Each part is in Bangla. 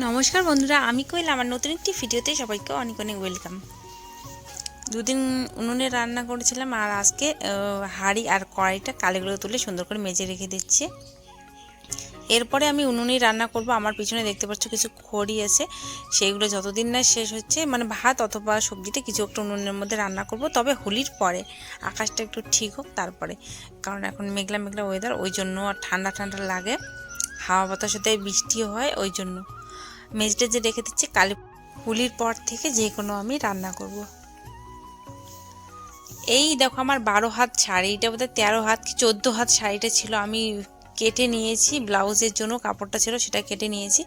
নমস্কার বন্ধুরা, আমি কইল আমার নতুন একটি ভিডিওতে সবাইকে অনেক অনেক ওয়েলকাম। দুদিন উনুনে রান্না করেছিলাম আর আজকে হাঁড়ি আর কড়াইটা কালিগুলো তুলে সুন্দর করে মেজে রেখে দিচ্ছি। এরপরে আমি উনুনেই রান্না করব। আমার পিছনে দেখতে পাচ্ছ কিছু খড়ি আছে, সেইগুলো যতদিন না শেষ হচ্ছে মানে ভাত অথবা সবজিটা কিছু একটা উনুনের মধ্যে রান্না করব, তবে হোলির পরে আকাশটা একটু ঠিক হোক তারপরে, কারণ এখন মেঘলা মেঘলা ওয়েদার, ওই জন্য আর ঠান্ডা ঠান্ডা লাগে, হাওয়া বাতাস সাথে বৃষ্টিও হয়, ওই জন্য মেজটা যে রেখে দিচ্ছি, কালী হোলির পর থেকে যে কোনো আমি রান্না করব। এই দেখো আমার 12 হাত শাড়ি, এটা বোধহয় 13 হাত কি 14 হাত শাড়িটা ছিল, আমি কেটে নিয়েছি, ব্লাউজের জন্য কাপড়টা ছিল সেটা কেটে নিয়েছি।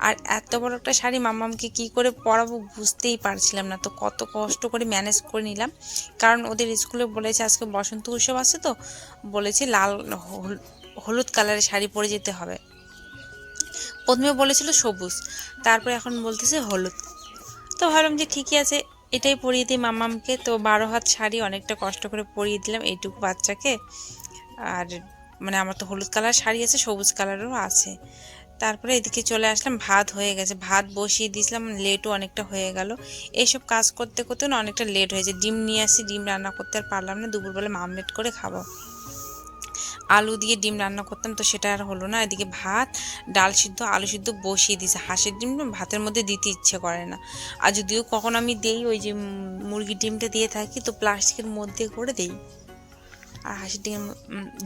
আর এত বড় একটা শাড়ি মাম্মামকে কি করে পরাবো বুঝতেই পারছিলাম না, তো কত কষ্ট করে ম্যানেজ করে নিলাম। কারণ ওদের স্কুলে বলেছে আজকে বসন্ত উৎসব আছে, তো বলেছে লাল হলুদ কালারের শাড়ি পরে যেতে হবে। প্রথমে বলেছিল সবুজ, তারপরে এখন বলতেছে হলুদ। তো ভাবলাম যে ঠিকই আছে, এটাই পরিয়ে দিই মাম্মামকে। তো 12 হাত শাড়ি অনেকটা কষ্ট করে পরিয়ে দিলাম এইটুকু বাচ্চাকে। আর মানে আমার তো হলুদ কালার শাড়ি আছে, সবুজ কালারেরও আছে। তারপরে এদিকে চলে আসলাম, ভাত হয়ে গেছে, ভাত বসিয়ে দিয়েছিলাম, লেটও অনেকটা হয়ে গেল। এইসব কাজ করতে করতে না অনেকটা লেট হয়েছে। ডিম নিয়ে আসি, ডিম রান্না করতে আর পারলাম না, দুপুরবেলা মামলেট করে খাবো। আলু দিয়ে ডিম রান্না করতাম, তো সেটা আর হলো না। এদিকে ভাত, ডাল সিদ্ধ, আলু সিদ্ধ বসিয়ে দিয়েছে। হাঁসের ডিম ভাতের মধ্যে দিতে ইচ্ছে করে না, আর যদিও কখন আমি দেই ওই যে মুরগির ডিমটা দিয়ে থাকি, তো প্লাস্টিকের মধ্যে করে দেই। আর হাঁসের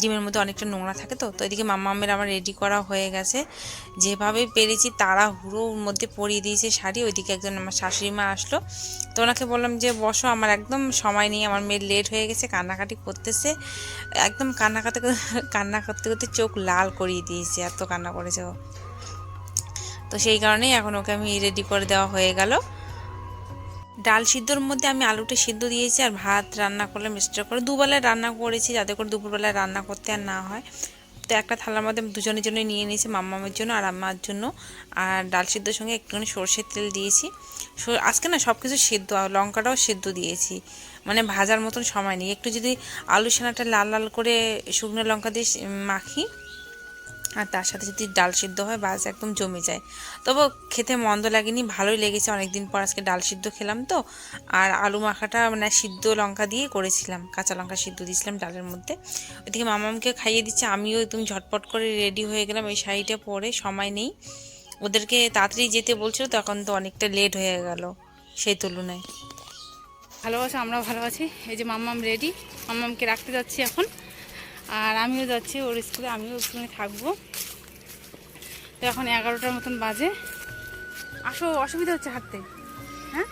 ডিমের মধ্যে অনেকটা নোংরা থাকে, তো এদিকে মাম্মামের আমার রেডি করা হয়ে গেছে। যেভাবে পেরেছি তাড়াহুড়োর মধ্যে পরিয়ে দিয়েছে শাড়ি। ওইদিকে একজন আমার শাশুড়ি মা আসলো, তো ওনাকে বললাম যে বসো, আমার একদম সময় নেই, আমার মেয়ের লেট হয়ে গেছে, কান্নাকাটি করতেছে, একদম কান্না করতে করতে চোখ লাল করিয়ে দিয়েছে, এত কান্না করেছে ও। তো সেই কারণেই এখন ওকে আমি রেডি করে দেওয়া হয়ে গেল। ডাল সিদ্ধর মধ্যে আমি আলুটা সিদ্ধ দিয়েছি, আর ভাত রান্না করলাম এক্সট্রা করে, দুবেলায় রান্না করেছি যাতে করে দুপুরবেলায় রান্না করতে আর না হয়। তো একটা থালার মধ্যে দুজনের জন্য নিয়ে নিয়েছি, মাম্মামের জন্য আর আমার জন্য। আর ডাল সিদ্ধর সঙ্গে একটুখানি সর্ষের তেল দিয়েছি। আজকে না সব কিছু সিদ্ধ, লঙ্কাটাও সিদ্ধ দিয়েছি, মানে ভাজার মতন সময় নেই। একটু যদি আলু সেনাটা লাল লাল করে শুকনো লঙ্কা দিয়ে মাখি, আর তার সাথে যদি ডাল সিদ্ধ হয়, বাস একদম জমে যায়। তবে খেতে মন্দ লাগেনি, ভালোই লেগেছে, অনেকদিন পর আজকে ডাল সিদ্ধ খেলাম তো। আর আলু মাখাটা মানে সিদ্ধ লঙ্কা দিয়ে করেছিলাম, কাঁচা লঙ্কা সিদ্ধ দিয়েছিলাম ডালের মধ্যে। ওইদিকে মামামকে খাইয়ে দিচ্ছে, আমিও একদম ঝটপট করে রেডি হয়ে গেলাম। এই শাড়িটা পরে সময় নেই, ওদেরকে তাড়াতাড়ি যেতে বলছিল, তখন তো অনেকটা লেট হয়ে গেল সেই তুলনায়। ভালোবাসা, আমরা ভালো আছি। এই যে মাম্মাম রেডি, মাম্মামকে রাখতে যাচ্ছি এখন, আর আমিও যাচ্ছি ওর স্কুলে, আমিও স্কুলে থাকবো। তো এখন 11টার মতন বাজে। আসো, অসুবিধা হচ্ছে হাঁটতে। হ্যাঁ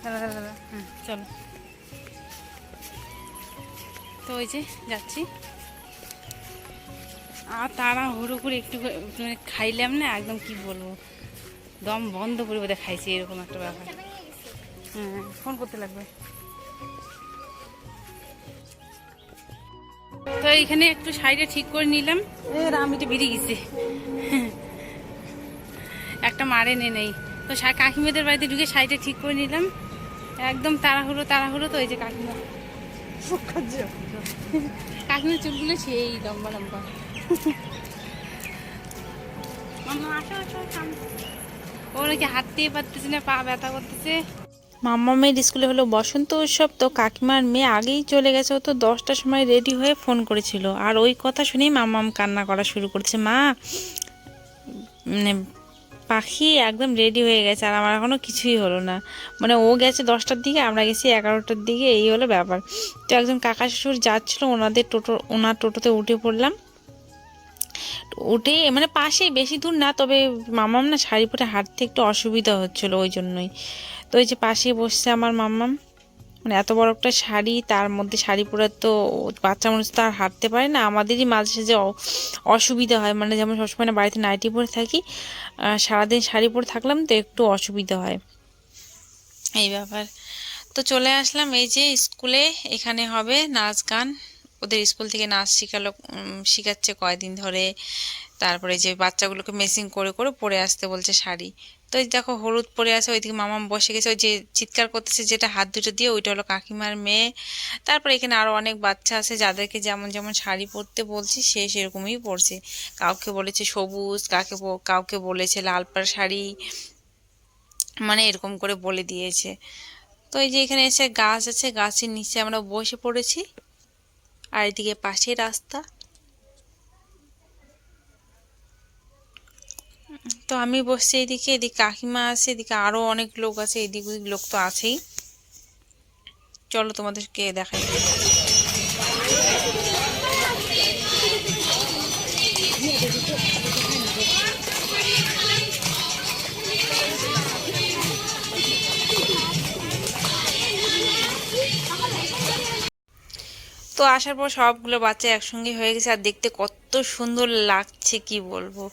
দাদা দাদা দাদা, হ্যাঁ চলো। তো ওই যে যাচ্ছি, আর তাড়াহুড়ো করে একটু মানে খাইলাম না, একদম কি বলবো, দম বন্ধ করে বোধহয় খাইছি, এরকম একটা ব্যাপার। হ্যাঁ, ফোন করতে লাগবে। তো এইখানে একটু শাড়িটা ঠিক করে নিলাম, রামিটা বেরিয়ে গেছে, একটা মারে নেই। তো কাকিমাদের বাড়িতে ঢুকে শাড়িটা ঠিক করে নিলাম, একদম তাড়াহুড়ো তাড়াহুড়ো। তো এই যে কাকিমা, কাকিমার চুলগুলো সেই লম্বা লম্বা। ও নাকি হাঁটতেই পারতেছে না, পা ব্যথা করতেছে। মাম্মামের স্কুলে হলো বসন্ত উৎসব, তো কাকিমার মেয়ে আগেই চলে গেছে, ও তো 10টার সময় রেডি হয়ে ফোন করেছিল, আর ওই কথা শুনেই মাম্মাম কান্না করা শুরু করছে, মা মানে পাখি একদম রেডি হয়ে গেছে, আর আমার এখনও কিছুই হলো না। মানে ও গেছে 10টার দিকে, আমরা গেছি 11টার দিকে, এই হলো ব্যাপার। তো একজন কাকা শ্বশুর যাচ্ছিলো, ওনার টোটোতে উঠে পড়লাম। উঠে মানে পাশেই, বেশি দূর না, তবে মাম্মাম না শাড়ি পরে হাঁটতে একটু অসুবিধা হচ্ছিলো, ওই জন্যই। তো ওই যে পাশেই বসছে আমার মাম্মাম, মানে এত বড় একটা শাড়ি, তার মধ্যে শাড়ি পরে তো বাচ্চা মানুষ তো আর হাঁটতে পারে না, আমাদেরই মাঝে সাঝে অসুবিধা হয়, মানে যেমন সবসময় না বাড়িতে নাইটি পরে থাকি, সারাদিন শাড়ি পরে থাকলাম তো একটু অসুবিধা হয়, এই ব্যাপার। তো চলে আসলাম এই যে স্কুলে, এখানে হবে নাচ গান, ওদের স্কুল থেকে নাচ শেখালো, শেখাচ্ছে কয়দিন ধরে। তারপরে যে বাচ্চাগুলোকে মেসিং করে করে পরে আসতে বলছে শাড়ি। তো এই দেখো হলুদ পরে আছে, ওইদিকে মামাম বসে গেছে, ওই যে চিৎকার করতেছে যেটা হাত দুটো দিয়ে, ওইটা হলো কাকিমার মেয়ে। তারপরে এখানে আরও অনেক বাচ্চা আছে যাদেরকে যেমন যেমন শাড়ি পরতে বলছি সে সেরকমই পরছে। কাউকে বলেছে সবুজ, কাউকে বলেছে লাল পাড় শাড়ি, মানে এরকম করে বলে দিয়েছে। তো এই যে এখানে এসে গাছ আছে, গাছের নিচে আমরা বসে পড়েছি, আর এদিকে পাশে রাস্তা। তো আমি বসছি এদিকে, এদিকে কাকিমা আছে, এদিকে আরো অনেক লোক আছে, এদিক ওদিক লোক তো আছেই। চলো তোমাদেরকে দেখাই। তো আসার পর সবগুলো বাচ্চা একসঙ্গে হয়ে গেছে, আর দেখতে কত সুন্দর লাগছে কি বলবো।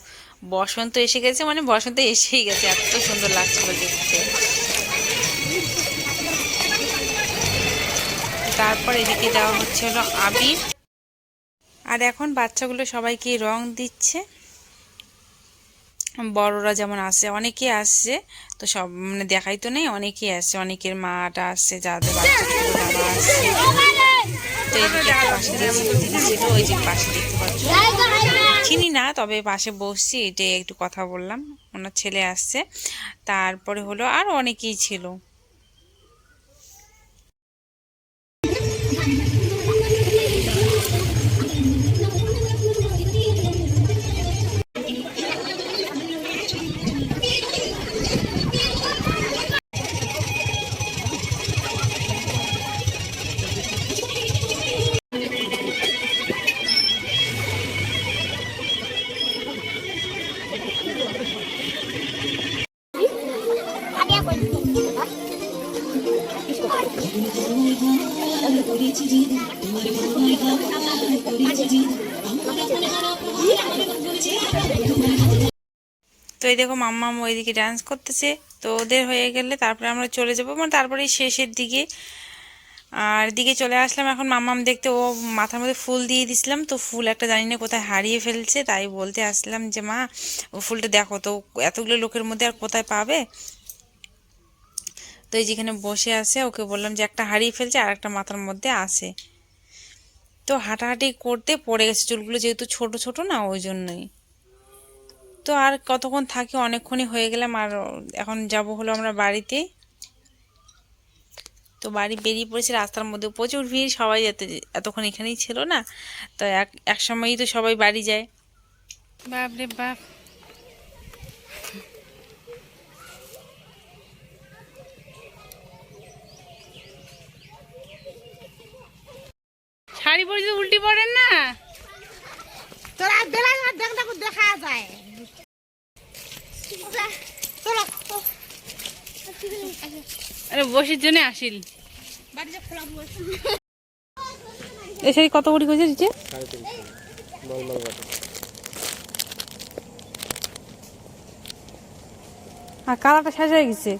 বসন্ত এসে গেছে, মানে বসন্ত এসেই গেছে, এত সুন্দর লাগছিল দেখতে। তারপর এদিকে দেওয়া হচ্ছে হলো আবির, আর এখন বাচ্চাগুলো সবাইকে রং দিচ্ছে। বড়রা যেমন আসছে, অনেকে আসছে, তো সব মানে দেখাই তো নেই, অনেকেই আসছে, অনেকের মাটা আসছে, যাদের বাচ্চা ছোট তারা আসছে। তো এদিকে একটা পাশে দিদি ছিল, ওই যে পাশে দেখতে পাচ্ছ, চিনি না, তবে পাশে বসছি, এটাই একটু কথা বললাম, ওনার ছেলে আসছে। তারপরে হলো আরো অনেকেই ছিল। তো এই দেখো মাম্মাম ওইদিকে ডান্স করতেছে। তো ওদের হয়ে গেলে তারপরে আমরা চলে যাবো, মানে তারপরে শেষের দিকে। আর দিকে চলে আসলাম এখন মাম্মাম দেখতে, ও মাথার মধ্যে ফুল দিয়ে দিছিলাম, তো ফুল একটা জানি না কোথায় হারিয়ে ফেলছে, তাই বলতে আসলাম যে মা ও ফুলটা দেখো তো, এতগুলো লোকের মধ্যে আর কোথায় পাবে। তো এই যেখানে বসে আছে, ওকে বললাম যে একটা হারিয়ে ফেলছে আর একটা মাথার মধ্যে আছে। তো হাঁটাহাঁটি করতে পড়ে গেছে, চুলগুলো যেহেতু ছোট ছোট না, ওই জন্যই। তো আর কতক্ষণ থাকি, অনেকক্ষণই হয়ে গেলাম, আর এখন যাব হলো আমরা বাড়িতে। তো বাড়ি বেরিয়ে পড়েছে, রাস্তার মধ্যে প্রচুর ভিড়, সবাই এতক্ষণ এখানেই ছিল না, তো এক সময়ই তো সবাই বাড়ি যায়। বাপ রে বাপ, শাড়ি পরে যদি উল্টি পড়েন না, তোরা বেলা দেখা যায়। আরে বসির জন্য আসিল। বাড়িতে খোলা বসে এই শাড়ি কত করে কইছে দিচ্ছে? আর কালারটা শেষ হয়ে গেছে।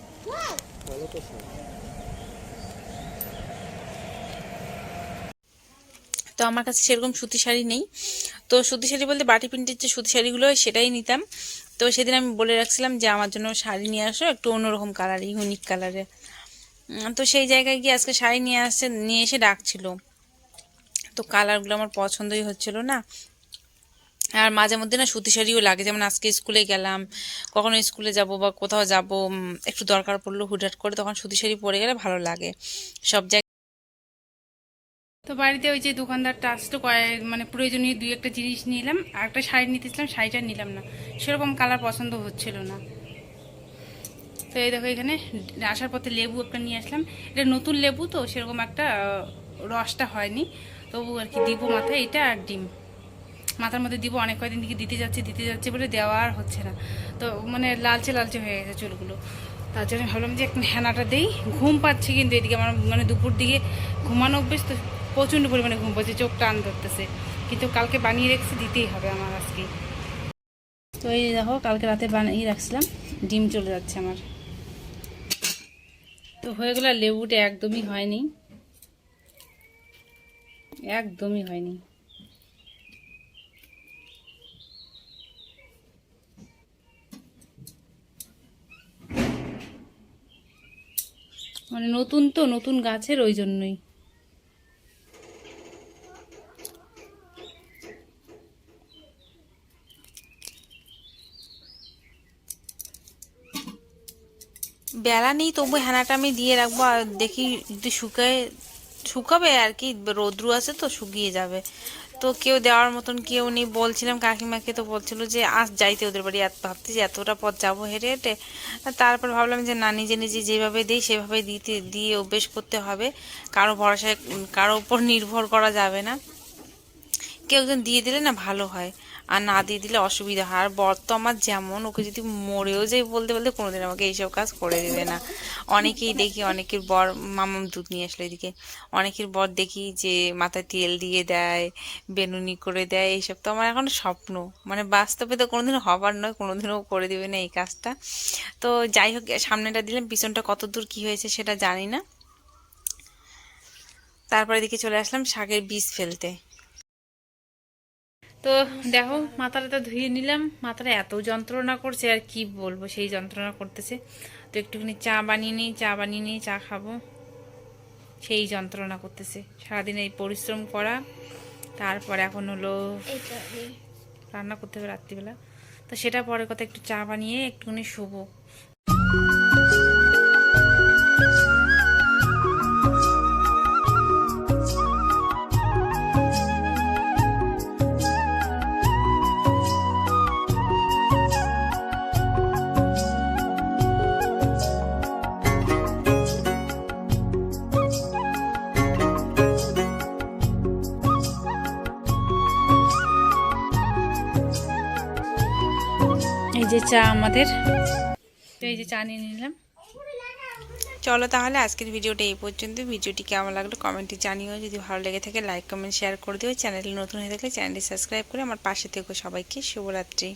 তো আমার কাছে সেরকম সুতি শাড়ি নেই, তো সুতি শাড়ি বলতে বাটি প্রিন্টের যে সুতি শাড়িগুলো হয় সেটাই নিতাম। তো সেদিন আমি বলে রাখছিলাম যে আমার জন্য শাড়ি নিয়ে আসো একটু অন্যরকম কালার, ইউনিক কালারে। তো সেই জায়গায় গিয়ে আজকে শাড়ি নিয়ে এসে ডাকছিল, তো কালারগুলো আমার পছন্দই হচ্ছিল না। আর মাঝে মধ্যে না সুতি শাড়িও লাগে, যেমন আজকে স্কুলে গেলাম, কখনো স্কুলে যাব বা কোথাও যাব, একটু দরকার পড়লো হুটহাট করে, তখন সুতি শাড়ি পরে গেলে ভালো লাগে সব জায়গায়। তো বাড়িতে ওই যে দোকানদারটা আসতো, মানে প্রয়োজনীয় দুই একটা জিনিস নিলাম, আর একটা শাড়ি নিতেছিলাম, শাড়িটা নিলাম না, সেরকম কালার পছন্দ হচ্ছিল না। তো এই দেখো এখানে আসার পথে লেবু একটা নিয়ে আসলাম, এটা নতুন লেবু তো সেরকম একটা রসটা হয়নি, তবু আর কি দিব মাথায়, এটা আর ডিম মাথার মধ্যে দিব। অনেক কয়দিন দিকে দিতে যাচ্ছে বলে দেওয়া আর হচ্ছে না, তো মানে লালচে লালচে হয়ে গেছে চুলগুলো, তার জন্য ভাবলাম যে একটু হেনাটা দেই। ঘুম পাচ্ছে কিন্তু এদিকে আমার, মানে দুপুর দিকে ঘুমানো অভ্যেস তো, প্রচণ্ড পরিমাণে ঘুম পাচ্ছে, চোখ টান ধরতেছে, কিন্তু কালকে বানিয়ে রেখেছি, দিতেই হবে আমার আজকে। তো এই দেখো কালকে রাতে বানিয়ে রাখছিলাম, ডিম চলে যাচ্ছে আমার। তো হয়ে গেল, লেবুটা একদমই হয়নি, একদমই হয়নি। মানে নতুন তো, নতুন গাছের, ওই জন্যই। বেলা নেই, তবু হেনাটা আমি দিয়ে রাখবো, আর দেখি যদি শুকাবে আর কি, রৌদ্রু আছে তো শুকিয়ে যাবে। তো কেউ দেওয়ার মতন কেউ নেই, বলছিলাম কাকিমাকে, তো বলছিল যে আজ যাইতে ওদের বাড়ি, ভাবছি যে এতটা পথ যাবো হেঁটে হেঁটে। আর তারপর ভাবলাম যে না, নিজে নিজে যেভাবে দিই সেভাবে দিয়ে অভ্যেস করতে হবে, কারো ভরসায় কারো উপর নির্ভর করা যাবে না। কেউ একজন দিয়ে দিলে না ভালো হয়, আর না দিয়ে দিলে অসুবিধা হয়। আর বর তো আমার যেমন, ওকে যদি মরেও যাই বলতে বলতে কোনোদিন আমাকে এইসব কাজ করে দেবে না। অনেকেই দেখি, অনেকের বর, মামাম দুধ নিয়ে আসলে এদিকে, অনেকের বর দেখি যে মাথায় তেল দিয়ে দেয়, বেনুনি করে দেয়, এইসব তো আমার এখন স্বপ্ন, মানে বাস্তবে তো কোনোদিনও হবার নয়, কোনোদিনও করে দেবে না এই কাজটা। তো যাই হোক, সামনেটা দিলাম, পিছনটা কত দূর কী হয়েছে সেটা জানি না। তারপরে এদিকে চলে আসলাম শাকের বীজ ফেলতে। তো দেখো, মাথাটা তো ধুয়ে নিলাম, মাথাটা এত যন্ত্রণা করছে আর কি বলবো, সেই যন্ত্রণা করতেছে। তো একটুখানি চা বানিয়ে নিই, চা খাবো, সেই যন্ত্রণা করতেছে। সারাদিন এই পরিশ্রম করা, তারপর এখন হলো রান্না করতে হবে রাত্রিবেলা। তো সেটা পরে কথা, একটু চা বানিয়ে একটুখানি শোবো। এই যে চা আমাদের, তো এই যে চা নিয়ে নিলাম। চলো তাহলে আজকের ভিডিওটা এই পর্যন্ত। ভিডিওটি কেমন লাগলো কমেন্টে জানিও, যদি ভালো লেগে থাকে লাইক কমেন্ট শেয়ার করে দিও। চ্যানেলে নতুন হয়ে থাকলে চ্যানেলটি সাবস্ক্রাইব করে আমার পাশে থেকো। সবাইকে শুভরাত্রি।